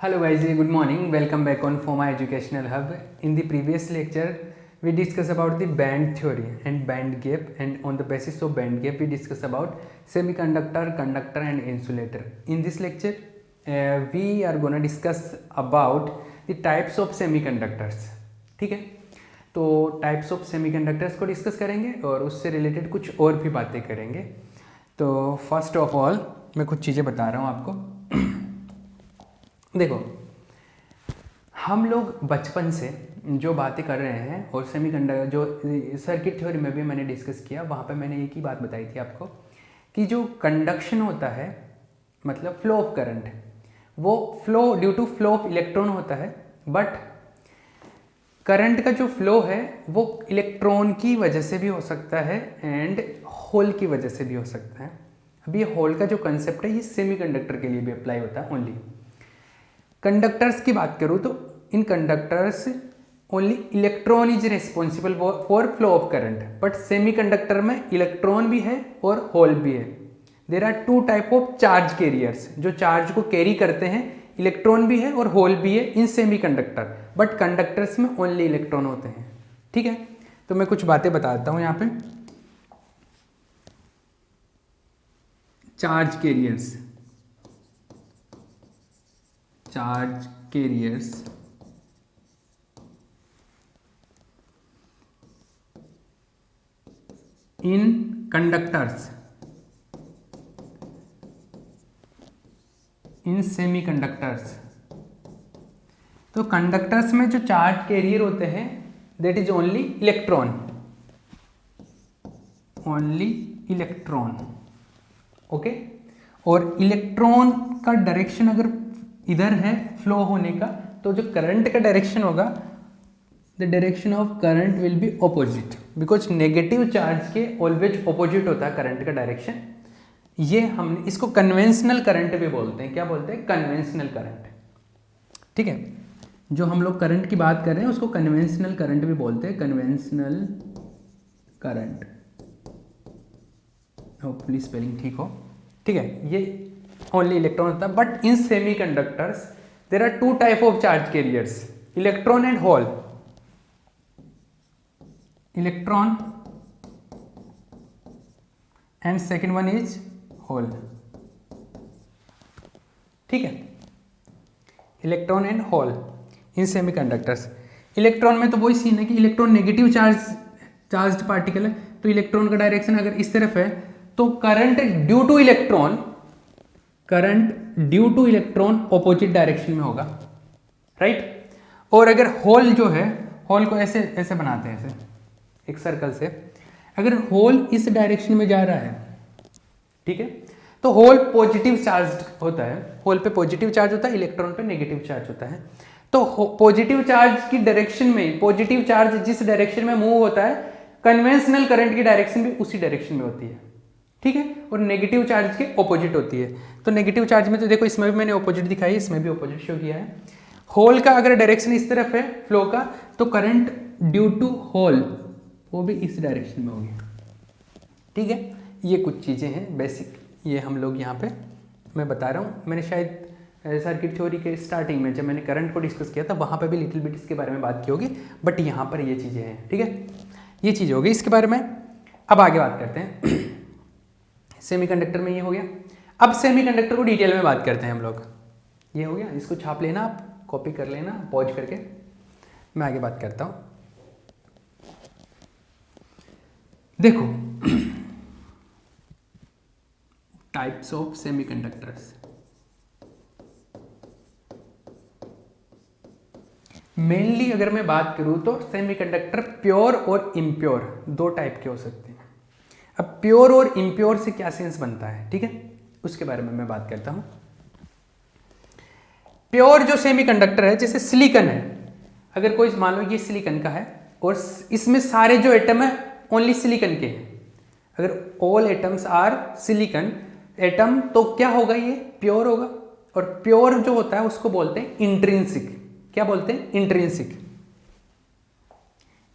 Hello guys, good morning. Welcome back on FOMA Educational Hub. In the previous lecture, we discussed about the band theory and band gap, and on the basis of band gap, we discussed about semiconductor, conductor and insulator. In this lecture, we are gonna discuss about the types of semiconductors. ठीक है, तो types of semiconductors को discuss करेंगे और उससे related कुछ और भी बातें करेंगे. तो फर्स्ट ऑफ ऑल मैं कुछ चीज़ें बता रहा हूँ आपको. देखो, हम लोग बचपन से जो बातें कर रहे हैं और सेमीकंडक्टर जो सर्किट थ्योरी में भी मैंने डिस्कस किया, वहाँ पे मैंने एक ही बात बताई थी आपको कि जो कंडक्शन होता है मतलब फ्लो ऑफ करंट, वो flow due to flow of electron होता है. बट करंट का जो फ्लो है वो इलेक्ट्रॉन की वजह से भी हो सकता है एंड होल की वजह से भी हो सकता है. अभी ये होल का जो कंसेप्ट है ये सेमीकंडक्टर के लिए भी अप्लाई होता है ओनली. कंडक्टर्स की बात करूँ तो in conductors only electron is responsible for flow of current, but semiconductor में इलेक्ट्रॉन भी है और होल भी है. There are two type of charge carriers जो चार्ज को कैरी करते हैं. इलेक्ट्रॉन भी है और होल भी है इन सेमीकंडक्टर, बट कंडक्टर्स में ओनली इलेक्ट्रॉन होते हैं. ठीक है, तो मैं कुछ बातें बताता हूँ यहाँ पे. चार्ज कैरियर्स इन कंडक्टर्स इन सेमीकंडक्टर्स. तो कंडक्टर्स में जो चार्ज कैरियर होते हैं that is only electron. Okay, और इलेक्ट्रॉन का डायरेक्शन अगर इधर है फ्लो होने का, तो जो करंट का डायरेक्शन होगा the direction of current will be opposite, because negative charge के ऑलवेज ऑपोजिट होता है करंट का डायरेक्शन. ये हमने इसको कन्वेंशनल करंट भी बोलते हैं. क्या बोलते हैं? Conventional current. ठीक है, जो हम लोग करंट की बात कर रहे हैं उसको कन्वेंशनल करंट भी बोलते हैं. कन्वेंशनल करंट, होपफुली स्पेलिंग ठीक हो. ठीक है, ये ओनली इलेक्ट्रॉन होता है. But in semiconductors there are two type of charge carriers, electron and hole. Electron and second one is hole. ठीक है, electron and hole in semiconductors. Electron में तो वही सीन है कि इलेक्ट्रॉन नेगेटिव चार्ज्ड पार्टिकल है, तो इलेक्ट्रॉन का डायरेक्शन अगर इस तरफ है तो current due two electron opposite direction में होगा. राइट. और अगर होल जो है, होल को ऐसे ऐसे बनाते हैं, ऐसे एक सर्कल से. अगर होल इस डायरेक्शन में जा रहा है, ठीक है, तो होल पॉजिटिव चार्ज होता है. होल पे पॉजिटिव चार्ज होता है, इलेक्ट्रॉन पे नेगेटिव चार्ज होता है. तो पॉजिटिव चार्ज की डायरेक्शन में, पॉजिटिव चार्ज जिस डायरेक्शन में मूव होता है, कन्वेंशनल करंट की डायरेक्शन भी उसी डायरेक्शन में होती है. ठीक है, और नेगेटिव चार्ज के ऑपोजिट होती है. तो नेगेटिव चार्ज में तो देखो इसमें भी मैंने ऑपोजिट दिखाई है, इसमें भी ऑपोजिट शो किया है. होल का अगर डायरेक्शन इस तरफ है फ्लो का, तो करंट ड्यू टू होल वो भी इस डायरेक्शन में होगी. ठीक है, ये कुछ चीज़ें हैं बेसिक, ये हम लोग यहाँ पे मैं बता रहा हूँ. मैंने शायद सर्किट थ्योरी के स्टार्टिंग में जब मैंने करंट को डिस्कस किया था वहाँ पे भी लिटिल बिट इसके बारे में बात की होगी, बट यहाँ पर ये चीज़ें हैं. ठीक है, ये चीज़ होगी इसके बारे में. अब आगे बात करते हैं. सेमीकंडक्टर में ये हो गया. अब सेमीकंडक्टर को डिटेल में बात करते हैं हम लोग. ये हो गया, इसको छाप लेना, आप कॉपी कर लेना पॉज करके. मैं आगे बात करता हूँ. देखो, टाइप्स ऑफ सेमीकंडक्टर्स. मेनली अगर मैं बात करूं तो सेमीकंडक्टर प्योर और इम्प्योर दो टाइप के हो सकते हैं. अब प्योर और इम्प्योर से क्या सेंस बनता है, ठीक है, उसके बारे में मैं बात करता हूं. प्योर जो सेमीकंडक्टर है, जैसे सिलिकॉन है, अगर कोई मान लो ये सिलिकॉन का है और इसमें सारे जो एटम है ओनली सिलिकॉन के हैं, अगर all atoms are silicon atom, तो क्या होगा, ये प्योर होगा. और प्योर जो होता है उसको बोलते हैं इंट्रिंसिक. क्या बोलते हैं? इंट्रिंसिक.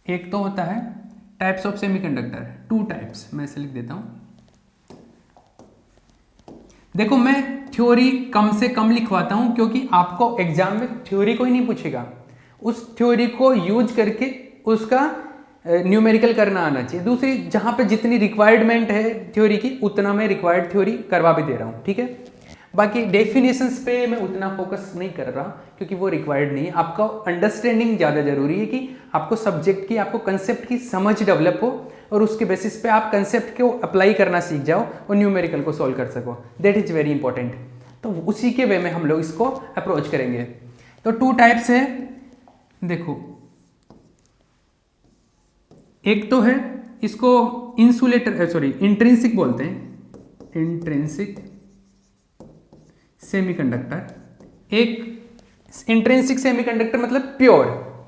एक तो होता है types of semiconductor, two types, मैं इसे लिख देता हूं. देखो मैं थ्योरी कम से कम लिखवाता हूं क्योंकि आपको एग्जाम में थ्योरी कोई नहीं पूछेगा, उस थ्योरी को यूज करके उसका न्यूमेरिकल करना आना चाहिए। दूसरी, जहां पे जितनी रिक्वायरमेंट है थ्योरी की उतना मैं रिक्वायर्ड थ्योरी करवा भी दे रहा हूं, ठीक है। बाकी डेफिनेशंस पे मैं उतना फोकस नहीं कर रहा क्योंकि वो रिक्वायर्ड नहीं है। आपका अंडरस्टैंडिंग ज़्यादा जरूरी है कि आपको सब्जेक्ट की, आपको कंसेप्ट की समझ डेवलप हो और उसके बेसिस पे आप कंसेप्ट को अप्लाई करना सीख जाओ और न्यूमेरिकल को सॉल्व कर सको। That is very important. तो उसी के वे में हम लोग इसको अप्रोच करेंगे। तो 2 टाइप्स है, देखो एक तो है इसको इंसुलेटर इंट्रिंसिक बोलते हैं, इंट्रिंसिक सेमीकंडक्टर। एक इंट्रिंसिक सेमीकंडक्टर मतलब प्योर,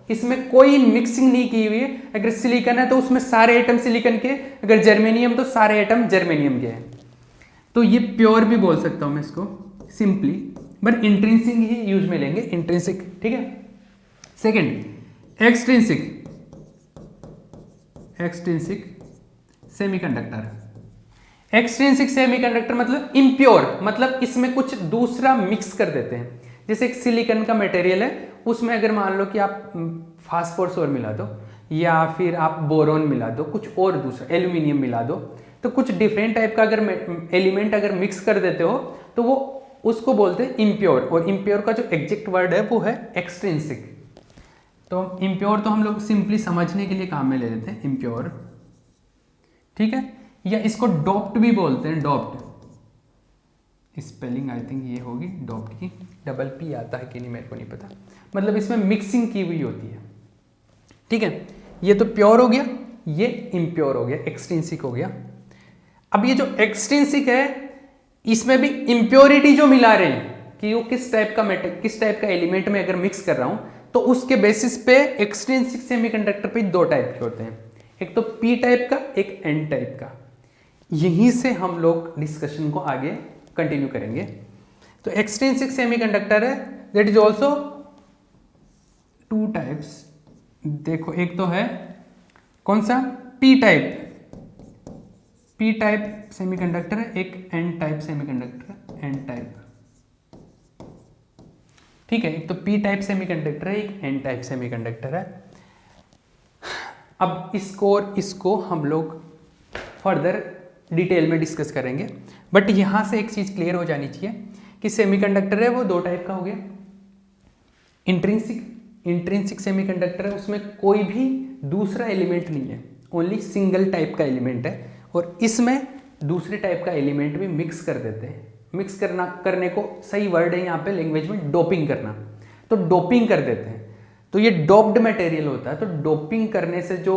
इसमें कोई मिक्सिंग नहीं की हुई है। अगर सिलिकॉन है तो उसमें सारे एटम सिलिकॉन के, अगर जर्मेनियम तो सारे एटम जर्मेनियम के हैं। तो ये प्योर भी बोल सकता हूं मैं इसको simply, but intrinsic he use में लेंगे, इंट्रिंसिक, ठीक है। Second extrinsic, extrinsic semiconductor. Extrinsic semiconductor मतलब इम्प्योर, मतलब इसमें कुछ दूसरा मिक्स कर देते हैं। जैसे एक सिलिकॉन का मटेरियल है, उसमें अगर मान लो कि आप फास्फोरस और मिला दो या फिर आप बोरोन मिला दो, कुछ और दूसरा एल्यूमिनियम मिला दो, तो कुछ डिफरेंट टाइप का अगर एलिमेंट अगर मिक्स कर देते हो तो वो उसको बोलते हैं इम्प्योर। और इम्प्योर का जो एग्जैक्ट वर्ड है वो है एक्सट्रिंसिक। तो इम्प्योर तो हम लोग सिंपली समझने के लिए काम में ले लेते हैं इम्प्योर, ठीक है। या इसको डोप्ड भी बोलते हैं, डोप्ड, स्पेलिंग आई थिंक ये होगी डोप्ड की, डबल पी आता है कि नहीं मेरे को नहीं पता, मतलब इसमें मिक्सिंग की हुई होती है, ठीक है। ये तो प्योर हो गया, ये इम्प्योर हो गया, एक्सट्रिंसिक हो गया। अब ये जो एक्सट्रिंसिक है इसमें भी इम्प्योरिटी जो मिला रहे हैं कि वो किस टाइप का मेटल, किस टाइप का एलिमेंट में अगर मिक्स कर रहा हूं, तो उसके बेसिस पे एक्सट्रिंसिक सेमीकंडक्टर पे 2 टाइप के होते हैं, एक तो पी टाइप का, एक एन टाइप का। यहीं से हम लोग डिस्कशन को आगे कंटिन्यू करेंगे। तो एक्सट्रिंसिक सेमीकंडक्टर है, दैट इज ऑल्सो 2 टाइप्स। देखो एक तो है कौन सा, P type, P type semiconductor है, एक एन टाइप सेमीकंडक्टर है, एन टाइप, ठीक है। एक तो पी टाइप सेमीकंडक्टर है, एक एन टाइप सेमीकंडक्टर है। अब इसको और इसको हम लोग फर्दर डिटेल में डिस्कस करेंगे, बट यहां से एक चीज क्लियर हो जानी चाहिए कि सेमीकंडक्टर है वो 2 टाइप का हो गया। इंट्रिंसिक सेमीकंडक्टर है, उसमें कोई भी दूसरा एलिमेंट नहीं है, ओनली सिंगल टाइप का एलिमेंट है, और इसमें दूसरे टाइप का एलिमेंट भी मिक्स कर देते हैं। मिक्स करने को सही वर्ड है यहाँ पे लैंग्वेज में डोपिंग करना, तो डोपिंग कर देते हैं। तो ये डोप्ड मटेरियल होता है। तो डोपिंग करने से जो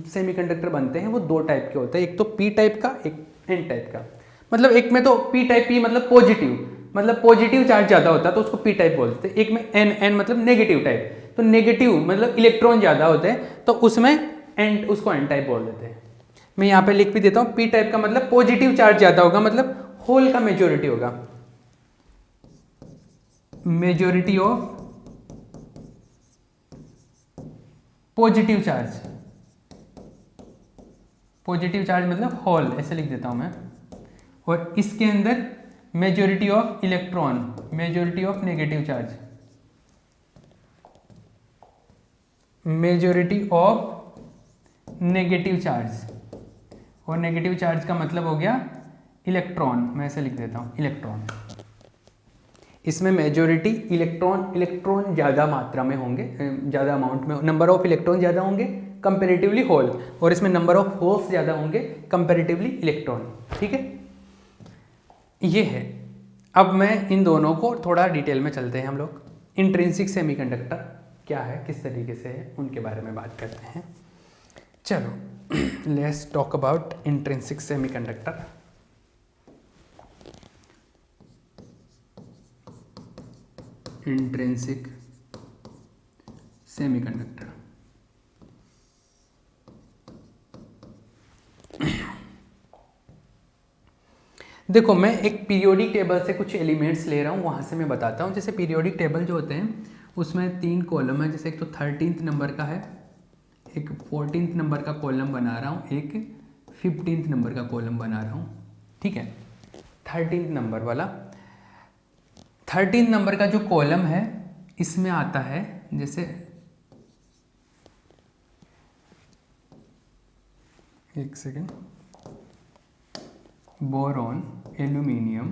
सेमीकंडक्टर बनते हैं वो 2 टाइप के होते हैं, एक तो पी टाइप का, एक एन टाइप का। मतलब एक में तो पी टाइप, पी मतलब पॉजिटिव, मतलब पॉजिटिव चार्ज ज्यादा होता है तो उसको पी टाइप बोलते हैं। एक में एन, एन मतलब नेगेटिव टाइप, तो नेगेटिव मतलब इलेक्ट्रॉन ज्यादा होते हैं तो उसमें एन, उसको एन टाइप बोल देते हैं। मैं यहाँ पे लिख भी देता हूँ, पी टाइप का मतलब पॉजिटिव चार्ज ज्यादा होगा, मतलब होल का मेजोरिटी होगा, majority of positive charge, positive charge मतलब होल, ऐसे लिख देता हूं मैं। और इसके अंदर majority of electron, majority of negative charge, majority of negative charge, और नेगेटिव चार्ज का मतलब हो गया इलेक्ट्रॉन, मैं ऐसे लिख देता हूं इलेक्ट्रॉन। इसमें मेजोरिटी इलेक्ट्रॉन ज़्यादा मात्रा में होंगे, ज़्यादा अमाउंट में, नंबर ऑफ इलेक्ट्रॉन ज़्यादा होंगे कंपेरेटिवली होल, और इसमें नंबर ऑफ होल्स ज़्यादा होंगे कंपेरेटिवली इलेक्ट्रॉन, ठीक है। ये है। अब मैं इन दोनों को थोड़ा डिटेल में चलते हैं हम लोग। इंट्रिंसिक सेमीकंडक्टर क्या है, किस तरीके से है, उनके बारे में बात करते हैं। चलो let's talk about intrinsic semiconductor. Intrinsic semiconductor, देखो मैं एक पीरियोडिक टेबल से कुछ एलिमेंट्स ले रहा हूँ, वहाँ से मैं बताता हूँ। जैसे पीरियोडिक टेबल जो होते हैं उसमें 3 कॉलम है, जैसे एक तो 13th नंबर का है, एक 14th नंबर का कॉलम बना रहा हूँ, एक 15th नंबर का कॉलम बना रहा हूँ, ठीक है। 13 नंबर वाला, 13 नंबर का जो कॉलम है इसमें आता है, जैसे एक सेकेंड, बोरॉन, एल्यूमिनियम,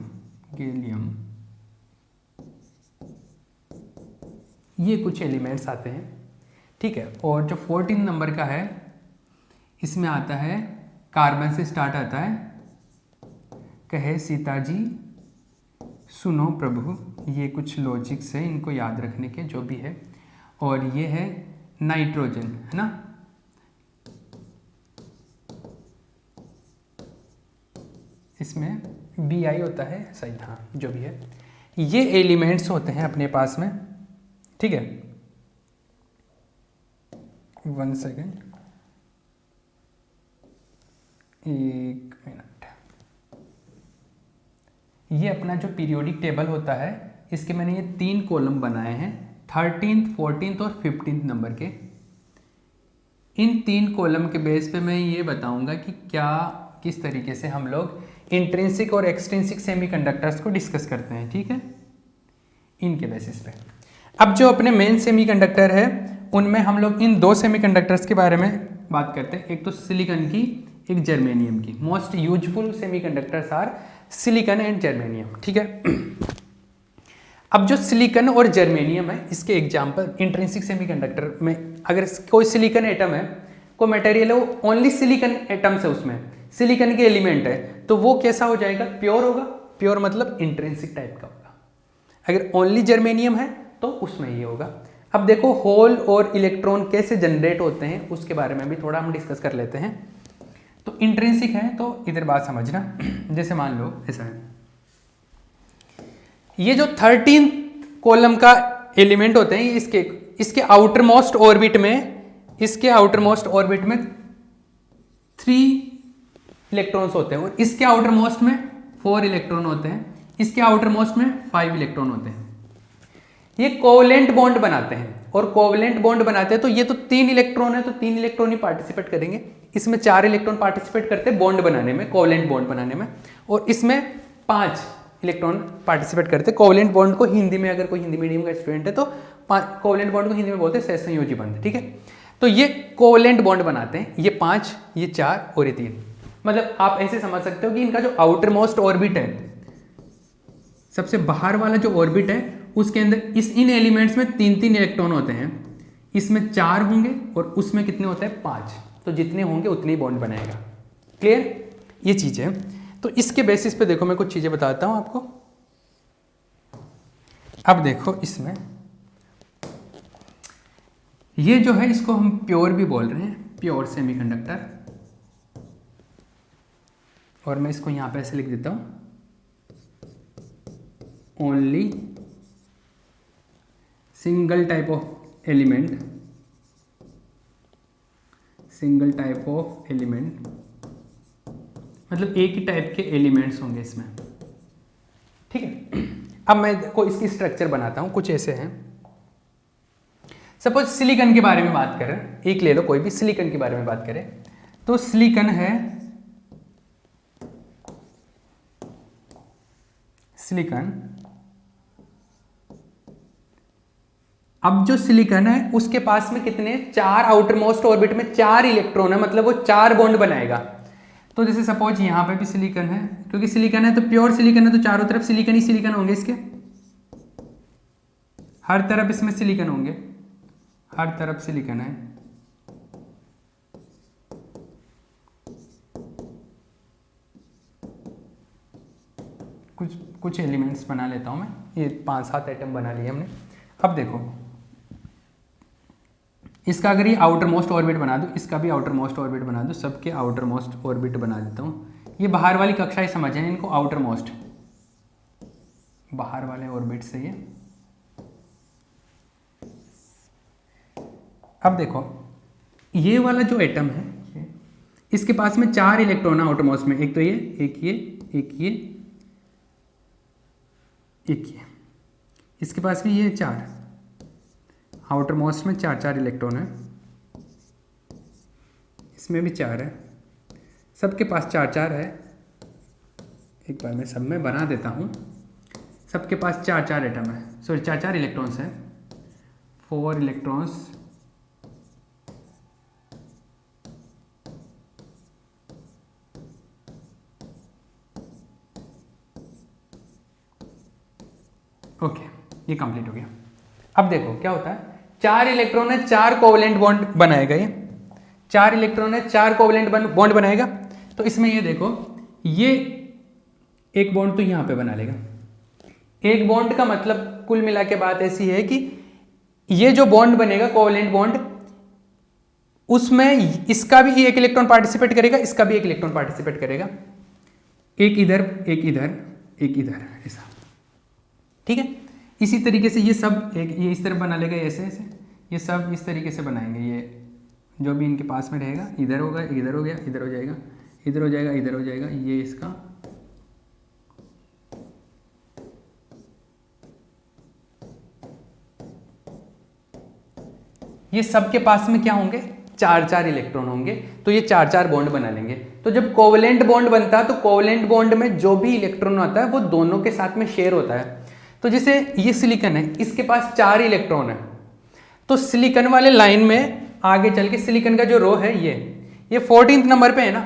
गैलियम, ये कुछ एलिमेंट्स आते हैं, ठीक है। और जो 14 नंबर का है इसमें आता है, कार्बन से स्टार्ट आता है, कहे सीता जी सुनो प्रभु, ये कुछ लॉजिक्स है इनको याद रखने के जो भी है। और ये है नाइट्रोजन, है ना, इसमें Bi होता है, सही, हाँ जो भी है, ये एलिमेंट्स होते हैं अपने पास में, ठीक है। 1 सेकेंड, 1 मिनट, ये अपना जो पीरियोडिक टेबल होता है इसके मैंने ये 3 कॉलम बनाए हैं, 13th, 14th और 15th नंबर के। इन 3 कॉलम के बेस पे मैं ये बताऊंगा कि क्या, किस तरीके से हम लोग इंट्रिंसिक और एक्सट्रिंसिक सेमीकंडक्टर्स को डिस्कस करते हैं, ठीक है, इनके बेसिस पे। अब जो अपने मेन सेमीकंडक्टर है उनमें हम लोग इन 2 सेमीकंडक्टर्स के बारे में बात करते हैं, एक तो सिलिकॉन की, एक जर्मेनियम की। Most useful semiconductors are silicon and germanium, ठीक है। अब जो सिलिकॉन और जर्मेनियम है इसके एग्जांपल इंट्रिंसिक सेमीकंडक्टर में, अगर कोई सिलिकॉन एटम है, कोई मटेरियल है, वो ओनली सिलिकॉन एटम्स है, उसमें सिलिकॉन के एलिमेंट है, तो वो कैसा हो जाएगा, प्योर होगा। प्योर मतलब इंट्रिंसिक टाइप का होगा। अगर ओनली जर्मेनियम है तो उसमें ये होगा। अब देखो होल और इलेक्ट्रॉन कैसे जनरेट होते हैं उसके बारे में भी थोड़ा हम डिस्कस कर लेते हैं। तो इंट्रिंसिक है तो इधर बात समझना, जैसे मान लो ऐसा है, ये जो 13 कॉलम का एलिमेंट होते हैं, इसके आउटर मोस्ट ऑर्बिट में 3 इलेक्ट्रॉन्स होते हैं, और इसके आउटर मोस्ट में 4 इलेक्ट्रॉन होते हैं, इसके आउटर मोस्ट में 5 इलेक्ट्रॉन होते हैं। ये कोवलेंट बॉन्ड बनाते हैं, और कोवलेंट बॉन्ड बनाते हैं तो ये तो 3 इलेक्ट्रॉन है, तो 3 इलेक्ट्रॉन ही पार्टिसिपेट करेंगे। इसमें 4 इलेक्ट्रॉन पार्टिसिपेट करते हैं बॉन्ड बनाने में, कोवलेंट बॉन्ड बनाने में, और इसमें 5 इलेक्ट्रॉन पार्टिसिपेट करते हैं। कोवलेंट बॉन्ड को हिंदी में, अगर कोई हिंदी मीडियम का स्टूडेंट है तो कोवलेंट बॉन्ड को हिंदी में बोलते हैं सहसंयोजी बंध, ठीक है। तो ये कोवलेंट बॉन्ड बनाते हैं, ये 5, ये 4 और ये 3। मतलब आप ऐसे समझ सकते हो कि इनका जो आउटर मोस्ट ऑर्बिट है, सबसे बाहर वाला जो ऑर्बिट है, उसके अंदर इन एलिमेंट्स में 3-3 इलेक्ट्रॉन होते हैं, इसमें 4 होंगे और उसमें कितने होते हैं, 5। तो जितने होंगे उतने ही बॉन्ड बनाएगा। क्लियर, ये चीज है। तो इसके बेसिस पे देखो मैं कुछ चीजें बताता हूं आपको। अब देखो इसमें ये जो है इसको हम प्योर भी बोल रहे हैं, प्योर सेमीकंडक्टर, और मैं इसको यहां पे ऐसे लिख देता हूं, only single type of element, मतलब एक ही टाइप के एलिमेंट्स होंगे इसमें, ठीक है। अब मैं कोई इसकी स्ट्रक्चर बनाता हूं, कुछ ऐसे हैं। सपोज सिलिकॉन के बारे में बात करें, एक ले लो कोई भी, सिलिकॉन के बारे में बात करें तो सिलिकॉन है, सिलिकॉन। अब जो सिलिकॉन है उसके पास में कितने, 4 आउटर मोस्ट ऑर्बिट में 4 इलेक्ट्रॉन है, मतलब वो 4 बॉन्ड बनाएगा। तो जैसे सपोज यहां पे भी सिलिकॉन है, क्योंकि सिलिकॉन है तो प्योर सिलिकॉन है, तो चारों तरफ सिलिकॉन ही सिलिकॉन होंगे, इसके हर तरफ इसमें सिलिकॉन होंगे, हर तरफ सिलिकॉन है। कुछ एलिमेंट्स बना लेता हूं मैं, ये 5-7 एटम बना लिए हमने। अब देखो इसका अगर ये आउटर मोस्ट ऑर्बिट बना दूं, इसका भी आउटर मोस्ट ऑर्बिट बना दूं, सबके आउटर मोस्ट ऑर्बिट बना देता हूं। ये बाहर वाली कक्षाएं समझ हैं, इनको आउटर मोस्ट, बाहर वाले ऑर्बिट से ये। अब देखो ये वाला जो एटम है, इसके पास में 4 इलेक्ट्रॉन है आउटर मोस्ट में, एक तो ये, एक ये, एक ये, एक ये, इसके पास भी ये 4 आउटर मोस्ट में 4 इलेक्ट्रॉन है, इसमें भी 4 है, सबके पास 4 है, एक बार मैं सब में बना देता हूँ। सबके पास 4 एटम है, सॉरी 4 इलेक्ट्रॉन्स हैं, 4 इलेक्ट्रॉन्स। ओके, ये कंप्लीट हो गया। अब देखो क्या होता है, 4 इलेक्ट्रॉन है, 4 कोवलेंट बॉन्ड बनाएगा। ये 4 इलेक्ट्रॉन है, 4 कोवलेंट बॉन्ड बनाएगा। तो इसमें ये देखो, ये एक बॉन्ड तो यहां पे बना लेगा। एक बॉन्ड का मतलब कुल मिला के बात ऐसी है कि ये जो बॉन्ड बनेगा कोवलेंट बॉन्ड, उसमें इसका भी एक इलेक्ट्रॉन पार्टिसिपेट करेगा, इसका भी एक इलेक्ट्रॉन पार्टिसिपेट करेगा। एक इधर, एक इधर, एक इधर, ऐसा। ठीक है, इसी तरीके से ये सब ये इस तरफ बना लेगा, ऐसे ऐसे ये सब इस तरीके से बनाएंगे। ये जो भी इनके पास में रहेगा, इधर होगा, इधर हो गया, इधर हो जाएगा, इधर हो जाएगा, इधर हो जाएगा, ये इसका ये सबके पास में क्या होंगे, 4 इलेक्ट्रॉन होंगे। तो ये 4 बॉन्ड बना लेंगे। तो जब कोवलेंट बॉन्ड बनता है तो कोवलेंट बॉन्ड में जो भी इलेक्ट्रॉन आता है वो दोनों के साथ में शेयर होता है। तो जैसे ये सिलिकॉन है, इसके पास 4 इलेक्ट्रॉन है, तो सिलिकॉन वाले लाइन में आगे चल के सिलिकॉन का जो रो है ये 14th नंबर पे है ना,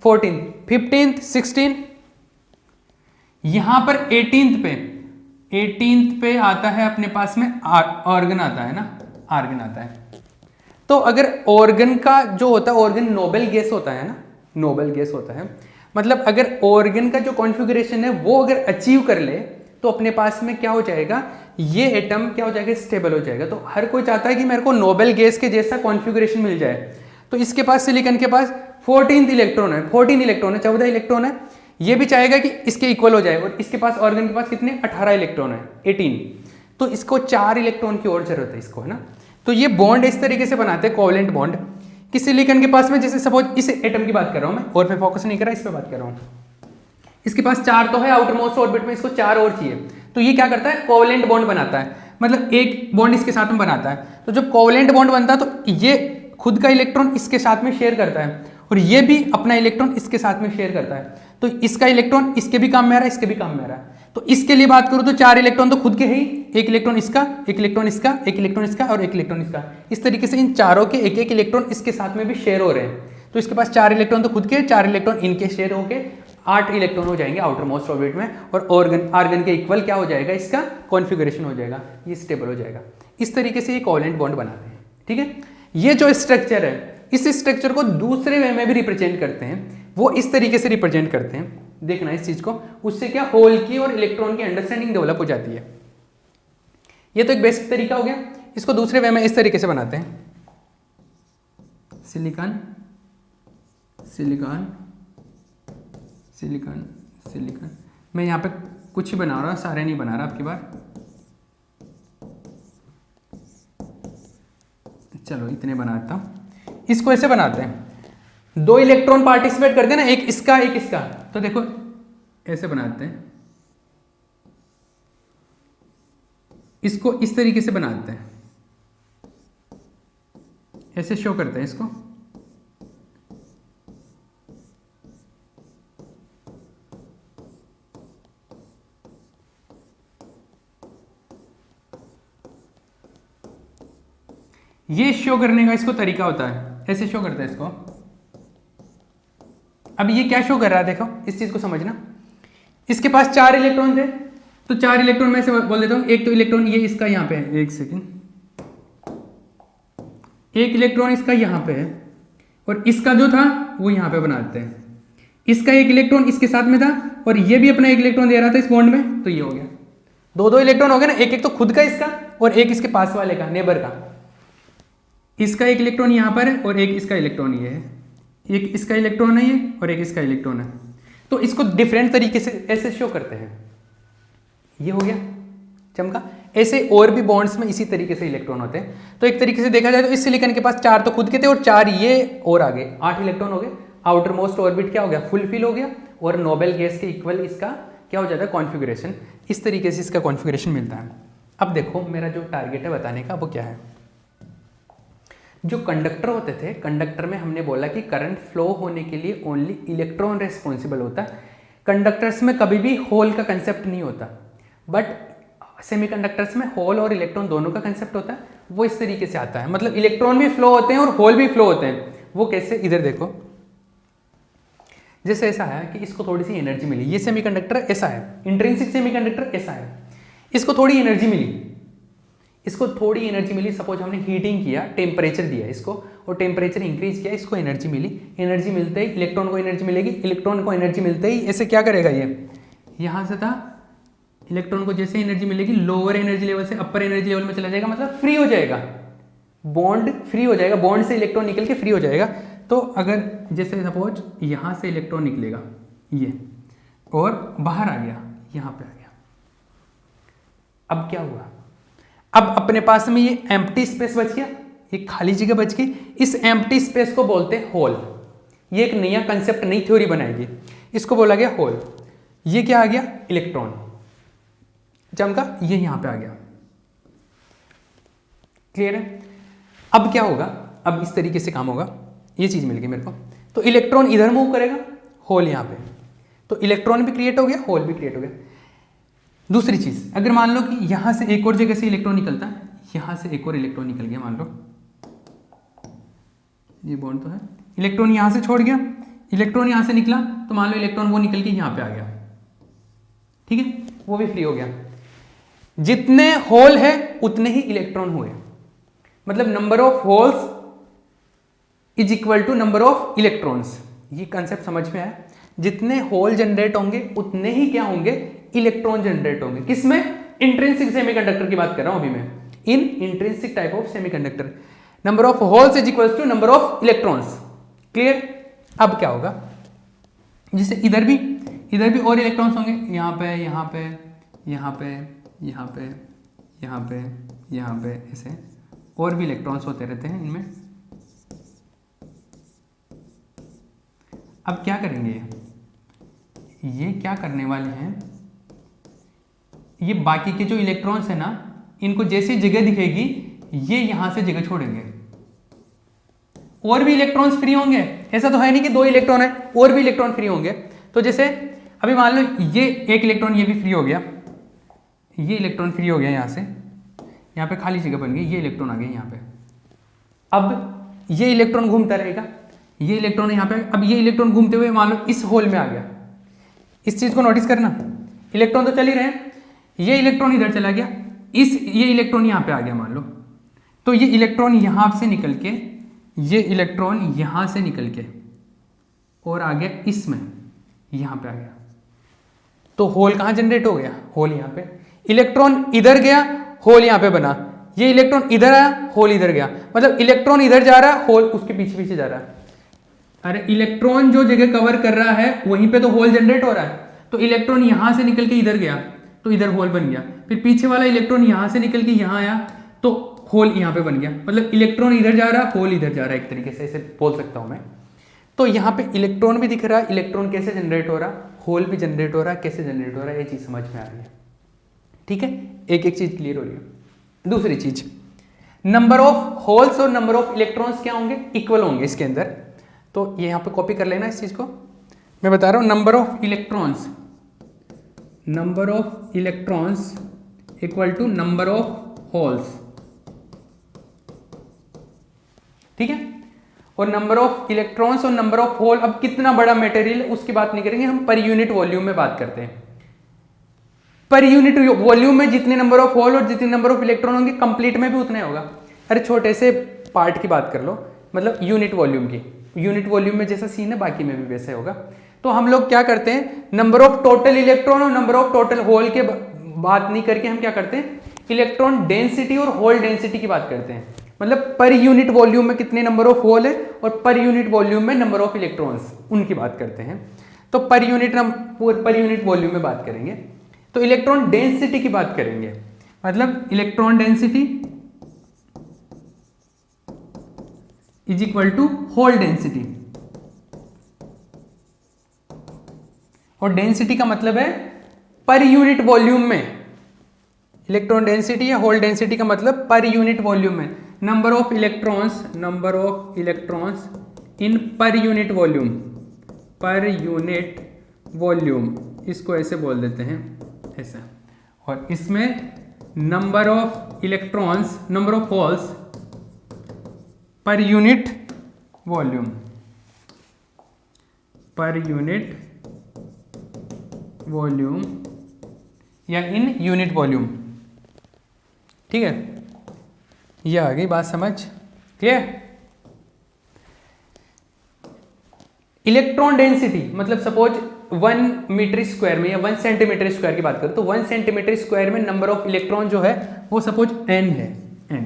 14, 15, 16, यहां पर 18th पे आता है अपने पास में ऑर्गन आता है ना, आर्गन आता है। तो अगर ऑर्गन का जो होता है, ऑर्गन नोबल गैस होता है ना, नोबल गैस होता है, मतलब अगर ऑर्गन का जो कॉन्फ़िगरेशन है वो अगर अचीव कर ले तो अपने पास में क्या हो जाएगा, ये एटम क्या हो जाएगा, स्टेबल हो जाएगा। तो हर कोई चाहता है कि मेरे को नोबल गैस के जैसा कॉन्फ़िगरेशन मिल जाए। तो इसके पास, सिलिकॉन के पास 14 इलेक्ट्रॉन है, 14 इलेक्ट्रॉन है, 14 इलेक्ट्रॉन है। ये भी चाहेगा कि इसके इक्वल हो जाए, और इसके पास, ऑर्गन के पास कितने, 18 इलेक्ट्रॉन है, 18। तो इसको 4 इलेक्ट्रॉन की और जरूरत है इसको, है ना। तो ये बॉन्ड इस तरीके से बनाते हैं, कोवलेंट बॉन्ड, कि सिलिकॉन के पास में, जैसे सपोज इस एटम की बात कर रहा हूं मैं, और पे फोकस नहीं कर रहा, इस पे बात कर रहा हूं। इसके पास 4 तो है आउटर मोस्ट ऑर्बिट में, इसको 4 और चाहिए। तो ये क्या करता है, कोवलेंट बॉन्ड बनाता है, मतलब एक बॉन्ड इसके साथ में बनाता है। तो जब कोवलेंट बॉन्ड बनता है तो ये खुद का इलेक्ट्रॉन इसके साथ में शेयर करता है, और ये भी अपना इलेक्ट्रॉन इसके साथ में शेयर करता है। तो इसका इलेक्ट्रॉन इसके भी काम में आ रहा है, इसके भी काम में आ रहा है। तो इसके लिए बात करूं तो 4 इलेक्ट्रॉन तो खुद के ही, एक इलेक्ट्रॉन इसका, एक इलेक्ट्रॉन इसका, एक इलेक्ट्रॉन इसका, और एक इलेक्ट्रॉन इसका। इस तरीके से इन चारों के एक एक इलेक्ट्रॉन इसके साथ में भी शेयर हो रहे हैं। तो इसके पास 4 इलेक्ट्रॉन तो खुद के, 4 इलेक्ट्रॉन इनके शेयर होके 8 इलेक्ट्रॉन हो जाएंगे आउटर मोस्ट ऑर्बिट में, और आर्गन के इक्वल क्या हो जाएगा, इसका कॉन्फ़िगरेशन हो जाएगा, ये स्टेबल हो जाएगा। इस तरीके से ये कोवलेंट बॉन्ड बनाते हैं। ठीक है, ये जो स्ट्रक्चर है, इस स्ट्रक्चर को दूसरे वे में भी रिप्रेजेंट करते हैं, वो इस तरीके से रिप्रेजेंट करते हैं। देखना इस चीज को, उससे क्या होल की और इलेक्ट्रॉन की अंडरस्टैंडिंग डेवलप हो जाती है। ये तो एक बेसिक तरीका हो गया। इसको दूसरे वे में इस तरीके से बनाते हैं, सिलिकॉन, सिलिकॉन, सिलिकॉन, सिलिकॉन। मैं यहाँ पे कुछ ही बना रहा, सारे नहीं बना रहा आपकी बार, चलो इतने बनाता हूँ। इसको ऐसे बनाते हैं, 2 इलेक्ट्रॉन पार्टिसिपेट करते हैं ना, एक इसका एक इसका। तो देखो ऐसे बनाते हैं, इसको इस तरीके से बनाते हैं, ऐसे शो करते हैं इसको। ये शो करने का इसको तरीका होता है, ऐसे शो करता है इसको। अब ये क्या शो कर रहा है, देखो इस चीज को समझना। इसके पास 4 इलेक्ट्रॉन थे, तो 4 इलेक्ट्रॉन में से बोल देता हूं, एक तो इलेक्ट्रॉन ये इसका यहां पे है, एक सेकेंड, एक इलेक्ट्रॉन इसका यहां पे है, और इसका जो था वो यहां पे बनाते हैं। इसका एक इलेक्ट्रॉन इसके साथ में था, और ये भी अपना एक इलेक्ट्रॉन दे रहा था इस बॉन्ड में, तो ये हो गया 2 इलेक्ट्रॉन हो गए ना, एक एक तो खुद का इसका, और एक इसके पास वाले का, नेबर का। इसका एक इलेक्ट्रॉन यहां पर है, और एक इसका इलेक्ट्रॉन ये है, एक इसका इलेक्ट्रॉन है ये, और एक इसका इलेक्ट्रॉन है। तो इसको डिफरेंट तरीके से ऐसे शो करते हैं। ये हो गया, चमका। ऐसे और भी बॉन्ड्स में इसी तरीके से इलेक्ट्रॉन होते हैं। तो एक तरीके से देखा जाए तो इस सिलिकॉन के पास 4 तो खुद के थे, और 4 ये और आगे 8 इलेक्ट्रॉन हो गए। आउटर मोस्ट ऑर्बिट क्या हो गया, फुलफिल हो गया, और नोबेल गैस के इक्वल इसका क्या हो जाता है, कॉन्फ़िगरेशन। इस तरीके से इसका कॉन्फ़िगरेशन मिलता है। अब देखो मेरा जो टारगेट है बताने का वो क्या है। जो कंडक्टर होते थे, कंडक्टर में हमने बोला कि करंट फ्लो होने के लिए ओनली इलेक्ट्रॉन रेस्पॉन्सिबल होता है। कंडक्टर्स में कभी भी होल का कंसेप्ट नहीं होता, बट सेमीकंडक्टर्स में होल और इलेक्ट्रॉन दोनों का कंसेप्ट होता है। वो इस तरीके से आता है, मतलब इलेक्ट्रॉन भी फ्लो होते हैं और होल भी फ्लो होते हैं। वो कैसे, इधर देखो, जैसे ऐसा है कि इसको थोड़ी सी एनर्जी मिली, ये सेमीकंडक्टर ऐसा है, इंट्रिंसिक सेमीकंडक्टर ऐसा है, इसको थोड़ी एनर्जी मिली, इसको थोड़ी एनर्जी मिली, सपोज हमने हीटिंग किया, टेम्परेचर दिया इसको और टेम्परेचर इंक्रीज किया, इसको एनर्जी मिली, एनर्जी मिलते ही इलेक्ट्रॉन को एनर्जी मिलेगी, इलेक्ट्रॉन को एनर्जी मिलते ही ऐसे क्या करेगा, ये यहाँ से था, इलेक्ट्रॉन को जैसे एनर्जी मिलेगी लोअर एनर्जी लेवल से अपर एनर्जी लेवल में चला जाएगा, मतलब फ्री हो जाएगा, बॉन्ड फ्री हो जाएगा, बॉन्ड से इलेक्ट्रॉन निकल के फ्री हो जाएगा। तो अगर जैसे सपोज यहाँ से इलेक्ट्रॉन निकलेगा ये और बाहर आ गया, यहाँ पे आ गया, अब क्या हुआ, अब अपने पास में ये एम्प्टी स्पेस बच गया, ये खाली जगह बच गई, इस एम्प्टी स्पेस को बोलते हैं होल। ये एक नया कंसेप्ट, नई थ्योरी बनाएगी, इसको बोला गया होल। ये क्या आ गया, इलेक्ट्रॉन चमका, ये यहां पे आ गया, क्लियर है। अब क्या होगा, अब इस तरीके से काम होगा, ये चीज मिल गई मेरे को, तो इलेक्ट्रॉन इधर मूव करेगा, होल यहां पे, तो इलेक्ट्रॉन भी क्रिएट हो गया, होल भी क्रिएट हो गया। दूसरी चीज, अगर मान लो कि यहां से एक और जगह से इलेक्ट्रॉन निकलता है, यहां से एक और इलेक्ट्रॉन निकल गया, मान लो ये बॉन्ड तो है, इलेक्ट्रॉन यहां से छोड़ गया, इलेक्ट्रॉन यहां से निकला, तो मान लो इलेक्ट्रॉन वो निकल के यहां पे आ गया, ठीक है, वो भी फ्री हो गया। जितने होल है उतने ही इलेक्ट्रॉन हुए, मतलब number of holes is equal to number of electrons. ये कंसेप्ट समझ में आया, जितने होल जनरेट होंगे उतने ही क्या होंगे, इलेक्ट्रॉन जनरेट होंगे। किसमें, इंट्रिंसिक सेमीकंडक्टर की बात कर रहा हूं अभी मैं, in intrinsic type of semiconductor number of holes is equal to number of electrons, clear. अब क्या होगा, जैसे इधर भी और इलेक्ट्रॉन्स होंगे, यहाँ पे यहाँ पे यहाँ पे यहाँ पे यहाँ पे यहाँ पे, ऐसे और भी इलेक्ट्रॉन्स होते रहते हैं इनमें। अब क्या करेंगे, ये क्या करने वाले हैं, ये बाकी के जो इलेक्ट्रॉन्स है ना, इनको जैसी जगह दिखेगी ये यहां से जगह छोड़ेंगे, और भी इलेक्ट्रॉन्स फ्री होंगे। ऐसा तो है नहीं कि दो इलेक्ट्रॉन है, और भी इलेक्ट्रॉन फ्री होंगे। तो जैसे अभी मान लो ये एक इलेक्ट्रॉन, ये भी फ्री हो गया, ये इलेक्ट्रॉन फ्री हो गया, यहां से यहाँ पे खाली जगह बन गई, ये इलेक्ट्रॉन आ गया यहाँ पे। अब ये इलेक्ट्रॉन घूमता रहेगा, ये इलेक्ट्रॉन यहाँ पे, अब ये इलेक्ट्रॉन घूमते हुए मान लो इस होल में आ गया। इस चीज को नोटिस करना, इलेक्ट्रॉन तो चल ही रहे हैं, ये इलेक्ट्रॉन इधर चला गया, ये इलेक्ट्रॉन यहाँ पे आ गया मान लो, तो ये इलेक्ट्रॉन यहाँ से निकल के, ये इलेक्ट्रॉन यहाँ से निकल के और आ गया इसमें, यहाँ पे आ गया, तो होल कहाँ जनरेट हो गया, होल यहाँ पे। इलेक्ट्रॉन इधर गया, होल यहाँ पे बना, ये इलेक्ट्रॉन इधर आया, होल इधर गया, मतलब इलेक्ट्रॉन इधर जा रहा है, होल उसके पीछे पीछे जा रहा है। अरे इलेक्ट्रॉन जो जगह कवर कर रहा है वहीं पे तो होल जनरेट हो रहा है, तो इलेक्ट्रॉन यहां से निकल के इधर गया तो इधर होल बन गया, फिर पीछे वाला इलेक्ट्रॉन यहां से निकल के यहां आया तो होल यहां पे बन गया, मतलब इलेक्ट्रॉन इधर जा रहा है, होल इधर जा रहा है, एक तरीके से ऐसे बोल सकता हूं मैं। तो यहाँ पे इलेक्ट्रॉन भी दिख रहा है, इलेक्ट्रॉन कैसे जनरेट हो रहा है, होल भी जनरेट हो रहा है, कैसे जनरेट हो रहा है, ये चीज समझ में आ रही है, ठीक है, एक एक चीज क्लियर हो रही है। दूसरी चीज, नंबर ऑफ होल्स और नंबर ऑफ इलेक्ट्रॉन्स क्या होंगे, इक्वल होंगे इसके अंदर। तो ये यहां पे कॉपी कर लेना इस चीज को, मैं बता रहा हूं, number of electrons equal to number of holes, ठीक है। और नंबर ऑफ इलेक्ट्रॉन्स और नंबर ऑफ होल, अब कितना बड़ा मटेरियल उसकी बात नहीं करेंगे, हम पर यूनिट वॉल्यूम में बात करते हैं। पर यूनिट वॉल्यूम में जितने नंबर ऑफ होल और जितने नंबर ऑफ इलेक्ट्रॉन होंगे, कंप्लीट में भी उतने होगा। अरे छोटे से पार्ट की बात कर लो, मतलब यूनिट वॉल्यूम की, यूनिट वॉल्यूम में जैसा सीन है बाकी में भी वैसे होगा। तो हम लोग क्या करते हैं, नंबर ऑफ टोटल इलेक्ट्रॉन और नंबर ऑफ टोटल होल के बात नहीं करके हम क्या करते हैं, इलेक्ट्रॉन डेंसिटी और होल डेंसिटी की बात करते हैं। मतलब पर यूनिट वॉल्यूम में कितने नंबर ऑफ होल है और पर यूनिट वॉल्यूम में नंबर ऑफ इलेक्ट्रॉन्स, उनकी बात करते हैं। तो पर यूनिट वॉल्यूम में बात करेंगे तो इलेक्ट्रॉन डेंसिटी की बात करेंगे, मतलब electron density is equal to hole density. और डेंसिटी का मतलब है पर यूनिट वॉल्यूम में, इलेक्ट्रॉन डेंसिटी या होल डेंसिटी का मतलब पर यूनिट वॉल्यूम में, number of electrons in per unit volume, इसको ऐसे बोल देते हैं ऐसे, और इसमें number of electrons, number of holes पर यूनिट वॉल्यूम, पर यूनिट वॉल्यूम या इन यूनिट वॉल्यूम। ठीक है, ये आ गई बात समझ, क्लियर। इलेक्ट्रॉन डेंसिटी मतलब सपोज 1 मीटर स्क्वायर में या 1 सेंटीमीटर स्क्वायर की बात करें तो 1 सेंटीमीटर स्क्वायर में नंबर ऑफ इलेक्ट्रॉन जो है वो सपोज n है, n,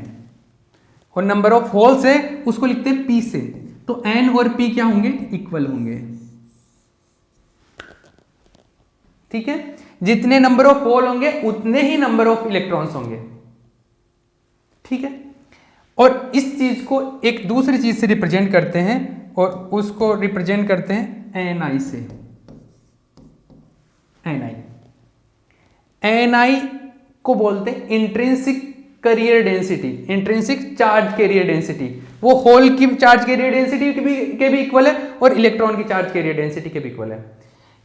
और नंबर ऑफ होल्स है उसको लिखते हैं p से, तो n और p क्या होंगे, इक्वल होंगे। ठीक है, जितने नंबर ऑफ होल होंगे उतने ही नंबर ऑफ इलेक्ट्रॉन्स होंगे। ठीक है, और इस चीज को एक दूसरी चीज से रिप्रेजेंट करते हैं और उसको रिप्रेजेंट करते हैं ni से। ni को बोलते हैं intrinsic carrier density, intrinsic charge carrier density. वो होल की चार्ज कैरियर डेंसिटी के भी इक्वल है और इलेक्ट्रॉन की चार्ज कैरियर डेंसिटी के भी इक्वल है।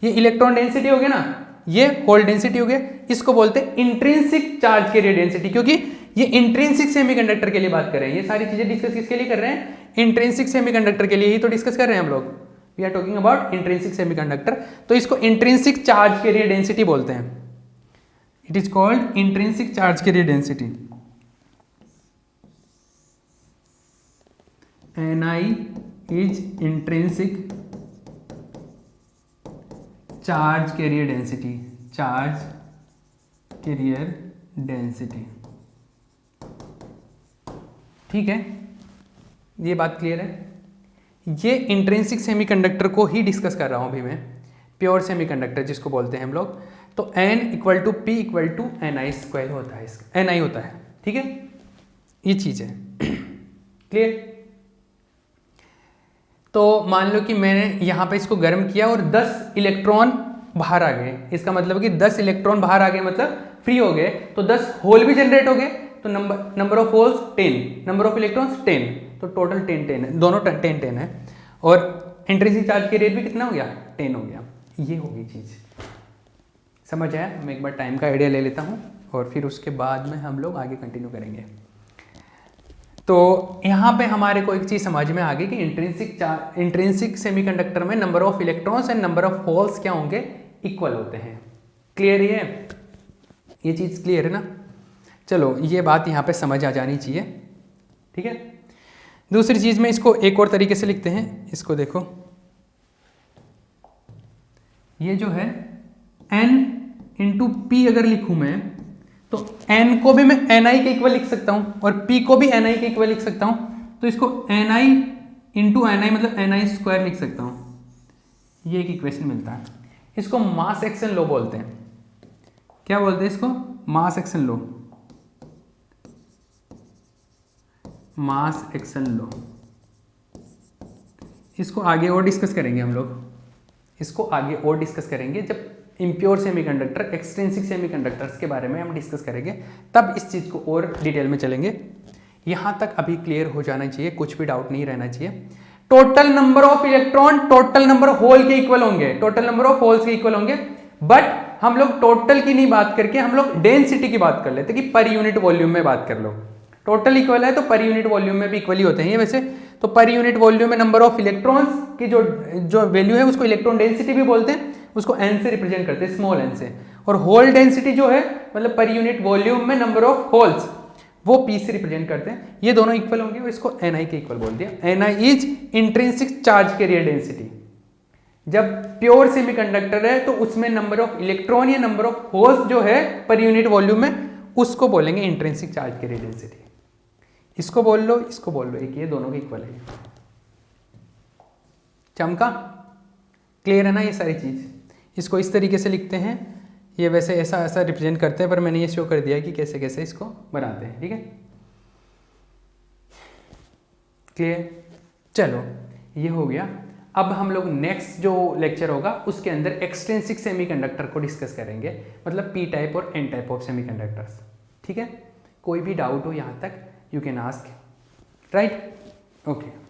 ये इलेक्ट्रॉन डेंसिटी हो गया ना, ये होल डेंसिटी हो गया, इसको बोलते हैं इंट्रिंसिक चार्ज कैरियर डेंसिटी, क्योंकि ये इंट्रिंसिक सेमीकंडक्टर के लिए बात कर रहे हैं। ये सारी चीजें डिस्कस किसके लिए कर रहे हैं, इंट्रिंसिक सेमीकंडक्टर के लिए ही तो डिस्कस कर रहे हैं हम लोग। We are talking about intrinsic semiconductor, तो इसको इंट्रिंसिक चार्ज कैरियर डेंसिटी बोलते हैं। It is called intrinsic charge carrier density. Ni is intrinsic charge carrier density, charge carrier density। ठीक है, ये बात क्लियर है। ये इंट्रिंसिक सेमीकंडक्टर को ही डिस्कस कर रहा हूं अभी मैं, प्योर सेमीकंडक्टर जिसको बोलते हैं हम लोग। तो n equal to p equal to ni square होता है, इसका ni होता है। ठीक है, ये चीज है, क्लियर। तो मान लो कि मैंने यहाँ पे इसको गर्म किया और 10 इलेक्ट्रॉन बाहर आ गए, इसका मतलब कि 10 इलेक्ट्रॉन बाहर आ गए मतलब फ्री हो गए, तो 10 होल भी जनरेट हो गए, तो number of holes 10, number of electrons 10, तो टोटल 10 10 है, दोनों 10 10 है, और इंट्रिंसिक चार्ज के रेट भी कितना हो गया, 10 हो गया। ये हो गई चीज़, समझ आया। मैं एक बार टाइम का आइडिया ले लेता हूँ और फिर उसके बाद में हम लोग आगे कंटिन्यू करेंगे। तो यहाँ पे हमारे को एक चीज़ समझ में आ गई कि इंट्रिंसिक सेमीकंडक्टर में number of electrons and number of holes क्या होंगे, इक्वल होते हैं। क्लियर है, ये चीज़ क्लियर है ना। चलो, ये बात यहाँ पे समझ आ जानी चाहिए। ठीक है, दूसरी चीज़ में इसको एक और तरीके से लिखते हैं, इसको देखो, ये जो है n इंटू पी अगर लिखूँ मैं, तो n को भी मैं ni के इक्वल लिख सकता हूं और p को भी ni के इक्वल लिख सकता हूं, तो इसको ni इंटू ni मतलब ni स्क्वायर लिख सकता हूं। ये एक इक्वेशन मिलता है। इसको मास एक्शन लॉ बोलते हैं। क्या बोलते हैं इसको, mass action law, mass action law. इसको आगे और डिस्कस करेंगे हम लोग, इसको आगे और डिस्कस करेंगे जब इम्प्योर सेमीकंडक्टर, एक्सट्रिंसिक सेमीकंडक्टर्स के बारे में हम डिस्कस करेंगे, तब इस चीज़ को और डिटेल में चलेंगे। यहाँ तक अभी क्लियर हो जाना चाहिए, कुछ भी डाउट नहीं रहना चाहिए। Total number of electron total number of hole के इक्वल होंगे, टोटल नंबर ऑफ होल्स के इक्वल होंगे, बट हम लोग टोटल की नहीं बात करके हम लोग डेंसिटी की बात कर लेते कि पर यूनिट वॉल्यूम में बात कर लो। टोटल इक्वल है तो पर यूनिट वॉल्यूम में भी इक्वल ही होते हैं ये वैसे। तो पर यूनिट वॉल्यूम में नंबर ऑफ इलेक्ट्रॉन्स की जो वैल्यू है उसको इलेक्ट्रॉन डेंसिटी भी बोलते हैं, उसको n से रिप्रेजेंट करते हैं, स्मॉल n से। और होल डेंसिटी जो है मतलब पर यूनिट वॉल्यूम में नंबर ऑफ होल्स, वो p से रिप्रेजेंट करते हैं। ये दोनों इक्वल होंगे और इसको ni के इक्वल बोल दिया। ni is intrinsic charge carrier density. जब प्योर सेमीकंडक्टर है तो उसमें नंबर ऑफ इलेक्ट्रॉन या नंबर ऑफ होल्स जो है पर यूनिट वॉल्यूम में, उसको बोलेंगे इंट्रिंसिक चार्ज कैरियर डेंसिटी। इसको बोल लो, इसको बोल लो, एक ये दोनों के इक्वल है। चमका, क्लियर है ना ये सारी चीज़। इसको इस तरीके से लिखते हैं, ये वैसे ऐसा ऐसा रिप्रेजेंट करते हैं, पर मैंने ये शो कर दिया कि कैसे कैसे इसको बनाते हैं। ठीक है, क्लियर। चलो, ये हो गया। अब हम लोग नेक्स्ट जो लेक्चर होगा उसके अंदर एक्सट्रिंसिक सेमीकंडक्टर को डिस्कस करेंगे, मतलब पी टाइप और एन टाइप ऑफ सेमीकंडक्टर्स। ठीक है, कोई भी डाउट हो यहाँ तक you can ask, right. Okay.